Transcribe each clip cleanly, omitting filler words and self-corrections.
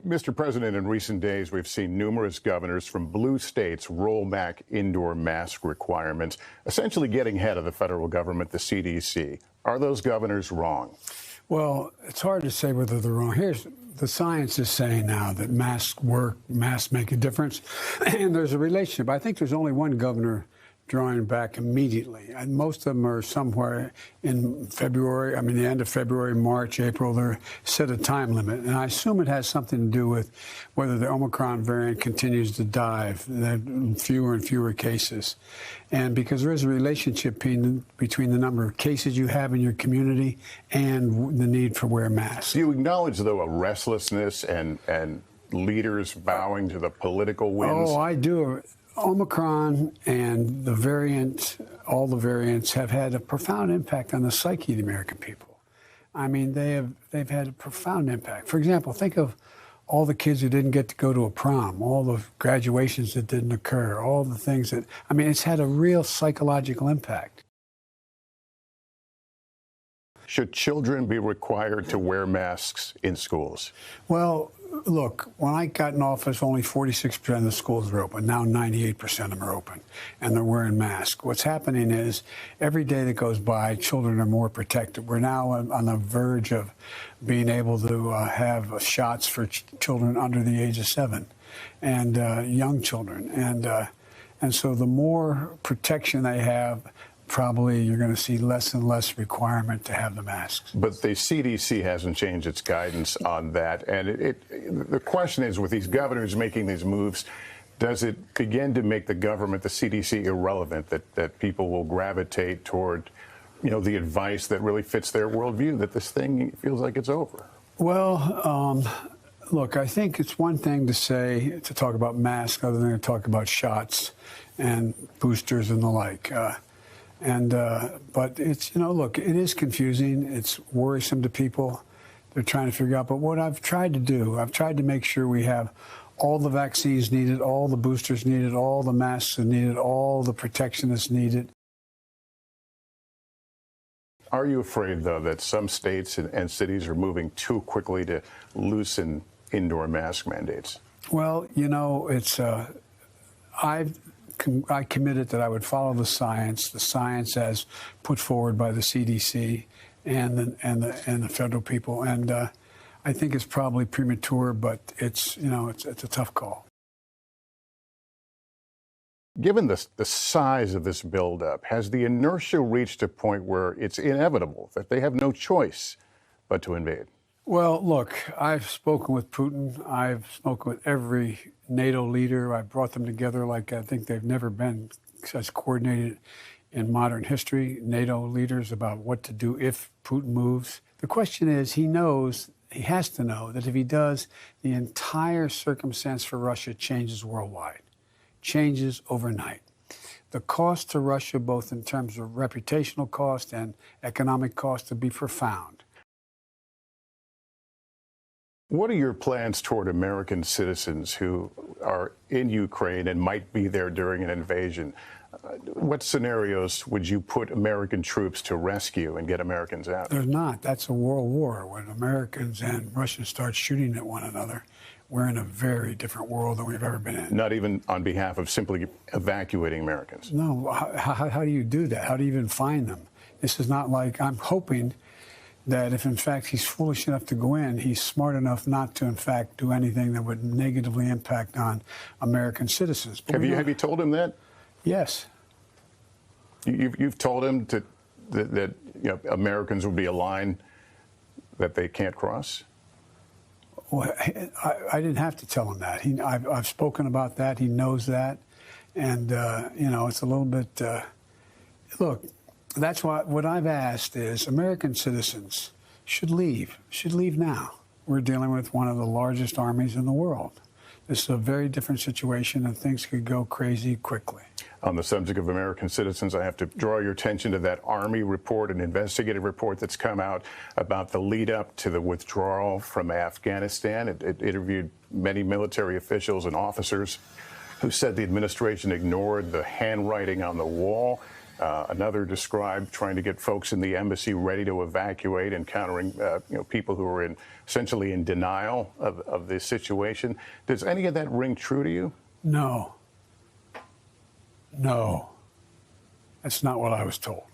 Mr. President, in recent days, we've seen numerous governors from blue states roll back indoor mask requirements, essentially getting ahead of the federal government, the CDC. Are those governors wrong? Well, it's hard to say whether they're wrong. Here's the science is saying now that masks work, masks make a difference, and there's a relationship. I think there's only one governor drawing back immediately. And most of them are somewhere in February, the end of February, March, April. They're set a time limit. And I assume it has something to do with whether the Omicron variant continues to dive, there are fewer and fewer cases. And because there is a relationship between the number of cases you have in your community and the need for wear masks. Do you acknowledge, though, a restlessness and leaders bowing to the political winds? Oh, I do. Omicron and the variant, all the variants have had a profound impact on the psyche of the American people. I mean, they've had a profound impact. For example, think of all the kids who didn't get to go to a prom, all the graduations that didn't occur, all the things that, it's had a real psychological impact. Should children be required to wear masks in schools? Well, look, when I got in office, only 46% of the schools were open. Now 98% of them are open, and they're wearing masks. What's happening is every day that goes by, children are more protected. We're now on the verge of being able to have shots for children under the age of 7 and young children. And so the more protection they have, probably you're going to see less and less requirement to have the masks. But the CDC hasn't changed its guidance on that. And the question is, with these governors making these moves, does it begin to make the government, the CDC, irrelevant, that people will gravitate toward, the advice that really fits their worldview, that this thing feels like it's over? Well, look, I think it's one thing to talk about masks other than to talk about shots and boosters and the like. But it's, look, it is confusing. It's worrisome to people. They're trying to figure out. But what I've tried to do, I've tried to make sure we have all the vaccines needed, all the boosters needed, all the masks are needed, all the protection that's needed. Are you afraid, though, that some states and cities are moving too quickly to loosen indoor mask mandates? Well, I committed that I would follow the science as put forward by the CDC and the federal people. And I think it's probably premature, but it's a tough call. Given the size of this buildup, has the inertia reached a point where it's inevitable that they have no choice but to invade? Well, look, I've spoken with Putin. I've spoken with every NATO leader. I've brought them together like I think they've never been as coordinated in modern history, NATO leaders, about what to do if Putin moves. The question is, he has to know that if he does, the entire circumstance for Russia changes worldwide, changes overnight. The cost to Russia, both in terms of reputational cost and economic cost, will be profound. What are your plans toward American citizens who are in Ukraine and might be there during an invasion? What scenarios would you put American troops to rescue and get Americans out? There's not. That's a world war. When Americans and Russians start shooting at one another, we're in a very different world than we've ever been in. Not even on behalf of simply evacuating Americans? No. How do you do that? How do you even find them? This is not like, I'm hoping that if, in fact, he's foolish enough to go in, he's smart enough not to, in fact, do anything that would negatively impact on American citizens. Have you told him that? Yes. You've told him that Americans would be a line that they can't cross? Well, I didn't have to tell him that. I've spoken about that. He knows that. And, it's a little bit, look, that's what I've asked is American citizens should leave now. We're dealing with one of the largest armies in the world. This is a very different situation, and things could go crazy quickly. On the subject of American citizens, I have to draw your attention to that Army report, an investigative report that's come out about the lead up to the withdrawal from Afghanistan. It interviewed many military officials and officers who said the administration ignored the handwriting on the wall. Another described trying to get folks in the embassy ready to evacuate, encountering people who are essentially in denial of this situation. Does any of that ring true to you? No. No. That's not what I was told.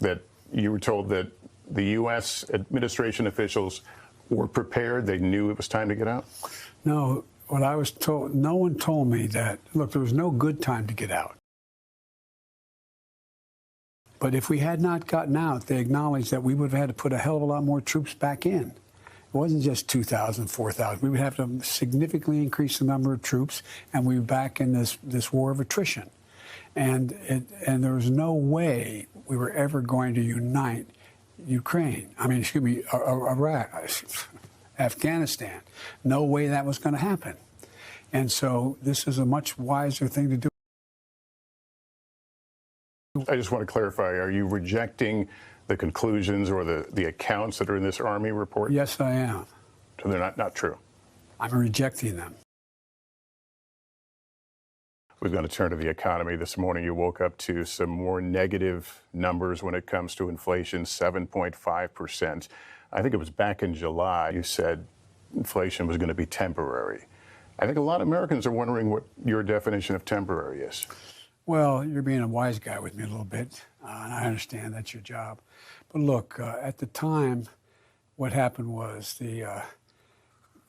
That you were told that the U.S. administration officials were prepared, they knew it was time to get out? No, what I was told, no one told me that, look, there was no good time to get out. But if we had not gotten out, they acknowledged that we would have had to put a hell of a lot more troops back in. It wasn't just 2,000, 4,000. We would have to significantly increase the number of troops, and we were back in this war of attrition. And there was no way we were ever going to unite Ukraine. I mean, excuse me, Iraq, Afghanistan. No way that was going to happen. And so this is a much wiser thing to do. I just want to clarify, are you rejecting the conclusions or the accounts that are in this Army report? Yes, I am. So they're not true? I'm rejecting them. We're going to turn to the economy. This morning, you woke up to some more negative numbers when it comes to inflation, 7.5%. I think it was back in July you said inflation was going to be temporary. I think a lot of Americans are wondering what your definition of temporary is. Well, you're being a wise guy with me a little bit, and I understand that's your job. But look, at the time, what happened was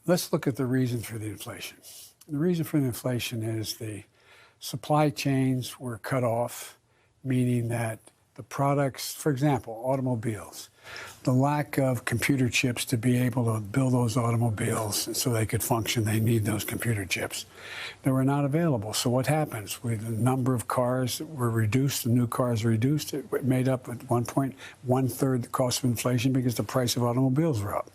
let's look at the reason for the inflation. The reason for the inflation is the supply chains were cut off, meaning that the products, for example, automobiles, the lack of computer chips to be able to build those automobiles so they could function, they need those computer chips. They were not available. So what happens? The number of cars were reduced, the new cars were reduced. It made up at one point 1/3 the cost of inflation because the price of automobiles were up.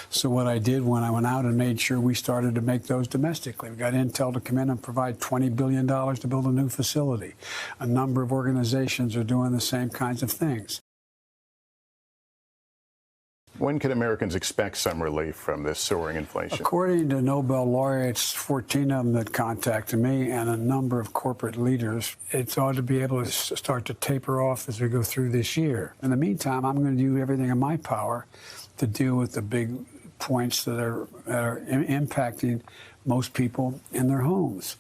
So what I did when I went out and made sure we started to make those domestically, we got Intel to come in and provide $20 billion to build a new facility. A number of organizations are doing the same kinds of things. When can Americans expect some relief from this soaring inflation? According to Nobel laureates, 14 of them that contacted me, and a number of corporate leaders, it ought to be able to start to taper off as we go through this year. In the meantime, I'm going to do everything in my power to deal with the big points that are impacting most people in their homes.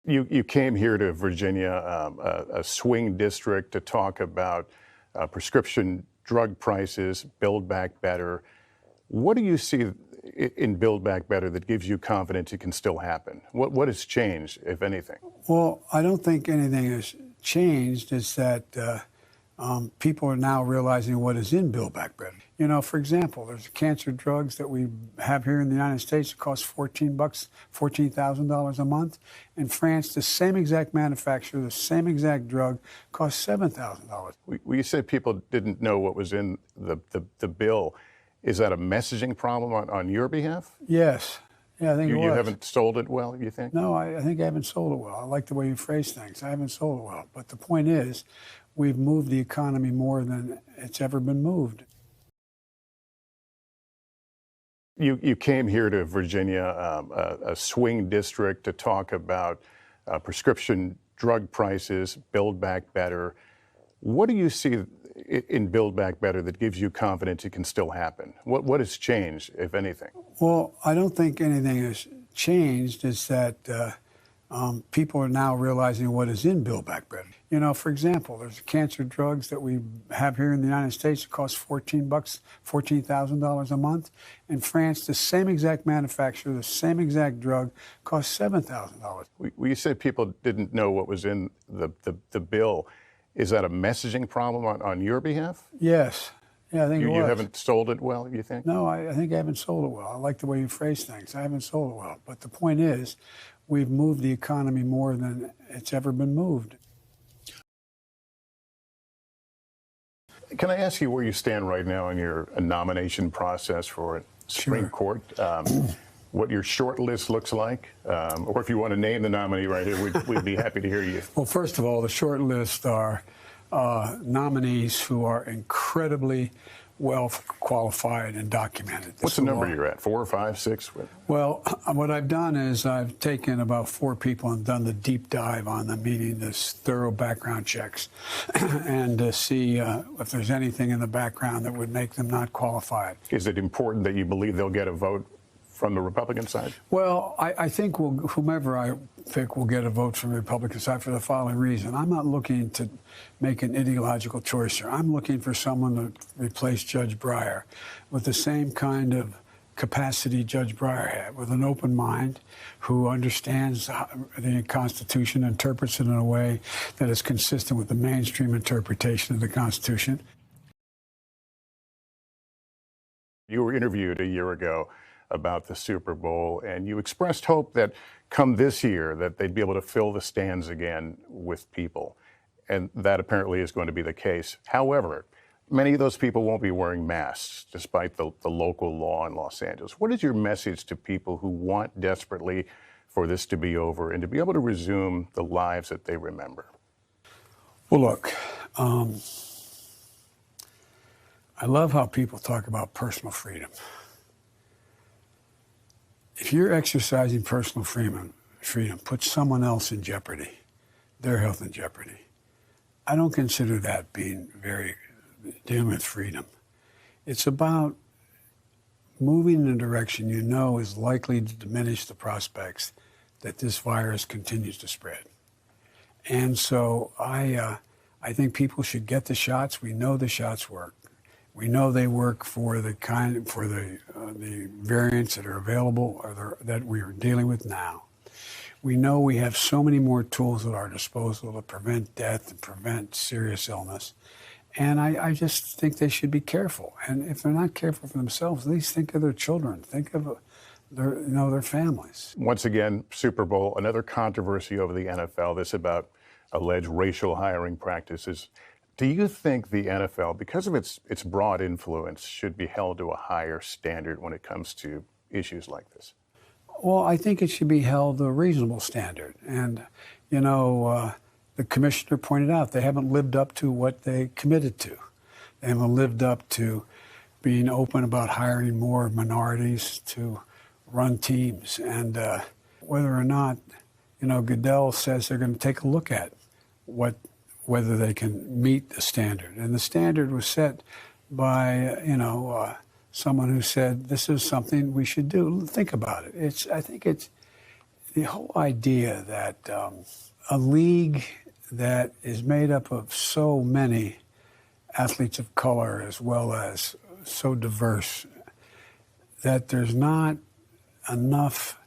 You came here to Virginia, a swing district, to talk about prescription drug prices, Build Back Better. What do you see in Build Back Better that gives you confidence it can still happen? What has changed, if anything? Well, I don't think anything has changed. It's that people are now realizing what is in Build Back Better. You know, for example, there's cancer drugs that we have here in the United States that cost $14,000 a month. In France, the same exact manufacturer, the same exact drug costs $7,000. You said people didn't know what was in the bill. Is that a messaging problem on your behalf? Yes. Yeah, I think it was. You haven't sold it well, you think? No, I think I haven't sold it well. I like the way you phrase things. I haven't sold it well. But the point is, we've moved the economy more than it's ever been moved. You came here to Virginia, a swing district, to talk about prescription drug prices, Build Back Better. What do you see in Build Back Better that gives you confidence it can still happen? What has changed, if anything? Well, I don't think anything has changed. It's that people are now realizing what is in Build Back Better. You know, for example, there's cancer drugs that we have here in the United States that cost $14,000 a month. In France, the same exact manufacturer, the same exact drug costs $7,000. You said people didn't know what was in the bill. Is that a messaging problem on your behalf? Yes. Yeah, I think it was. You haven't sold it well, you think? No, I think I haven't sold it well. I like the way you phrase things. I haven't sold it well. But the point is, we've moved the economy more than it's ever been moved. Can I ask you where you stand right now in your nomination process for Supreme Court? What your short list looks like? Or if you want to name the nominee right here, we'd be happy to hear you. Well, first of all, the short list are nominees who are incredibly well qualified and documented. What's the number you're at? 4 or 5, 6? Well, what I've done is I've taken about 4 people and done the deep dive on them, meaning this thorough background checks, and to see if there's anything in the background that would make them not qualified. Is it important that you believe they'll get a vote from the Republican side? Well, I think whomever I pick will get a vote from the Republican side for the following reason. I'm not looking to make an ideological choice here. I'm looking for someone to replace Judge Breyer with the same kind of capacity Judge Breyer had, with an open mind, who understands the Constitution, interprets it in a way that is consistent with the mainstream interpretation of the Constitution. You were interviewed a year ago about the Super Bowl, and you expressed hope that come this year that they'd be able to fill the stands again with people. And that apparently is going to be the case. However, many of those people won't be wearing masks, despite the local law in Los Angeles. What is your message to people who want desperately for this to be over and to be able to resume the lives that they remember? Well, look, I love how people talk about personal freedom. If you're exercising personal freedom puts someone else in jeopardy, their health in jeopardy. I don't consider that being dealing with freedom. It's about moving in a direction you know is likely to diminish the prospects that this virus continues to spread. And so I think people should get the shots. We know the shots work. We know they work for the variants that are available or that we are dealing with now. We know we have so many more tools at our disposal to prevent death and prevent serious illness. And I just think they should be careful. And if they're not careful for themselves, at least think of their children. Think of their families. Once again, Super Bowl, another controversy over the NFL. This about alleged racial hiring practices. Do you think the NFL, because of its broad influence, should be held to a higher standard when it comes to issues like this? Well, I think it should be held to a reasonable standard. And, the commissioner pointed out they haven't lived up to what they committed to. They haven't lived up to being open about hiring more minorities to run teams. And whether or not, Goodell says they're going to take a look at whether they can meet the standard. And the standard was set by, someone who said, this is something we should do. Think about it. I think it's the whole idea that a league that is made up of so many athletes of color as well as so diverse, that there's not enough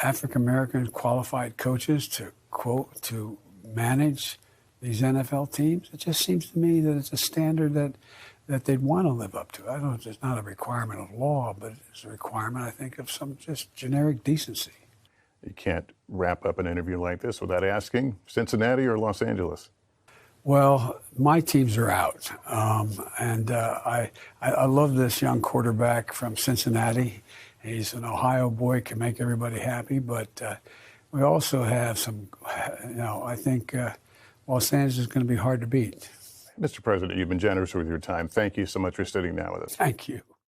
African-American qualified coaches to manage these NFL teams. It just seems to me that it's a standard that they'd want to live up to. I don't know if it's not a requirement of law, but it's a requirement, I think, of some just generic decency. You can't wrap up an interview like this without asking Cincinnati or Los Angeles. Well, my teams are out. I love this young quarterback from Cincinnati. He's an Ohio boy, can make everybody happy, but we also have some, I think Los Angeles is going to be hard to beat. Mr. President, you've been generous with your time. Thank you so much for sitting down with us. Thank you.